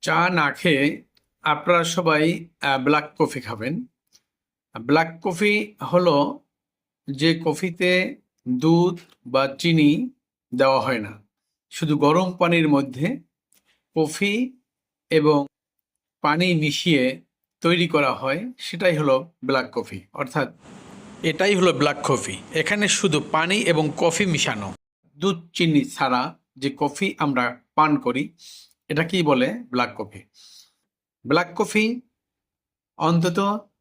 চা না খেয়ে আপনারা সবাই ব্ল্যাক কফি খাবেন। ব্ল্যাক কফি হলো যে কফিতে দুধ বা চিনি দেওয়া হয় না, শুধু গরম পানির মধ্যে কফি এবং পানি মিশিয়ে তৈরি করা হয়, সেটাই হলো ব্ল্যাক কফি। অর্থাৎ এটাই হলো ব্ল্যাক কফি। এখানে শুধু পানি এবং কফি মিশানো, দুধ চিনি ছাড়া যে কফি আমরা পান করি এটাকেই বলে ব্ল্যাক কফি। ব্ল্যাক কফি অন্তত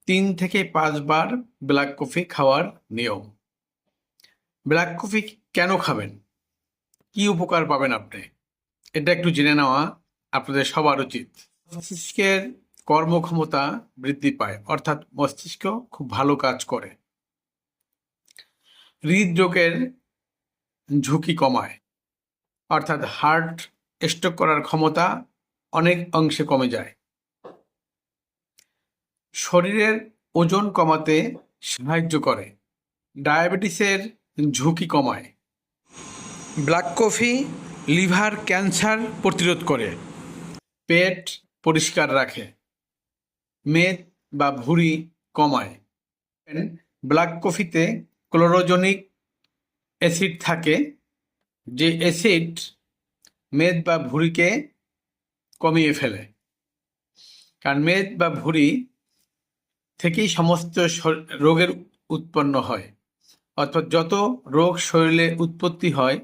3 থেকে 5 বার ব্ল্যাক কফি খাওয়ার নিয়ম। ব্ল্যাক কফি কেন খাবেন, কি উপকার পাবেন আপনি, এটা একটু জেনে নেওয়া আপনাদের সবার উচিত। মস্তিষ্কের কর্মক্ষমতা বৃদ্ধি পায়, অর্থাৎ মস্তিষ্ক খুব ভালো কাজ করে। হৃদরোগের ঝুঁকি কমায়, অর্থাৎ হার্ট স্ট্রোক করার ক্ষমতা অনেক অংশে কমে যায়। শরীরের ওজন কমাতে সাহায্য করে, ডায়াবেটিসের ঝুঁকি কমায়। ব্ল্যাক কফি লিভার ক্যান্সার প্রতিরোধ করে, পেট পরিষ্কার রাখে, মেদ বা ভুঁড়ি কমায়। ব্ল্যাক কফিতে ক্লোরোজেনিক অ্যাসিড থাকে, যে অ্যাসিড মেদ বা ভুঁড়িকে কমিয়ে ফেলে। কারণ মেদ বা ভুঁড়ি থেকেই সমস্ত রোগের উৎপন্ন হয়, অর্থাৎ যত রোগ শরীরে উৎপত্তি হয়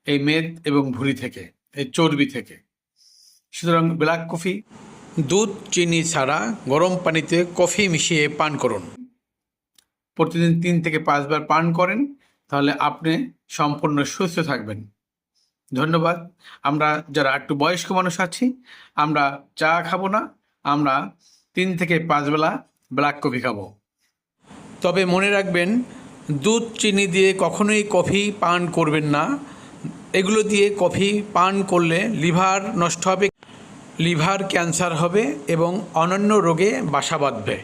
এই মেদ এবং ভুঁড়ি থেকে, এই চর্বি থেকে। সুতরাং ব্ল্যাক কফি দুধ চিনি ছাড়া গরম পানিতে কফি মিশিয়ে পান করুন। প্রতিদিন 3 থেকে 5 বার পান করেন, তাহলে আপনি সম্পূর্ণ সুস্থ থাকবেন। ধন্যবাদ। আমরা যারা একটু বয়স্ক মানুষ আছি, আমরা চা খাবো না, আমরা 3 থেকে 5 বেলা ব্ল্যাক কফি খাবো। তবে মনে রাখবেন, দুধ চিনি দিয়ে কখনোই কফি পান করবেন না। এগুলো দিয়ে কফি পান করলে লিভার নষ্ট হবে, লিভার ক্যান্সার হবে এবং অন্যান্য রোগে বাসা বাঁধবে।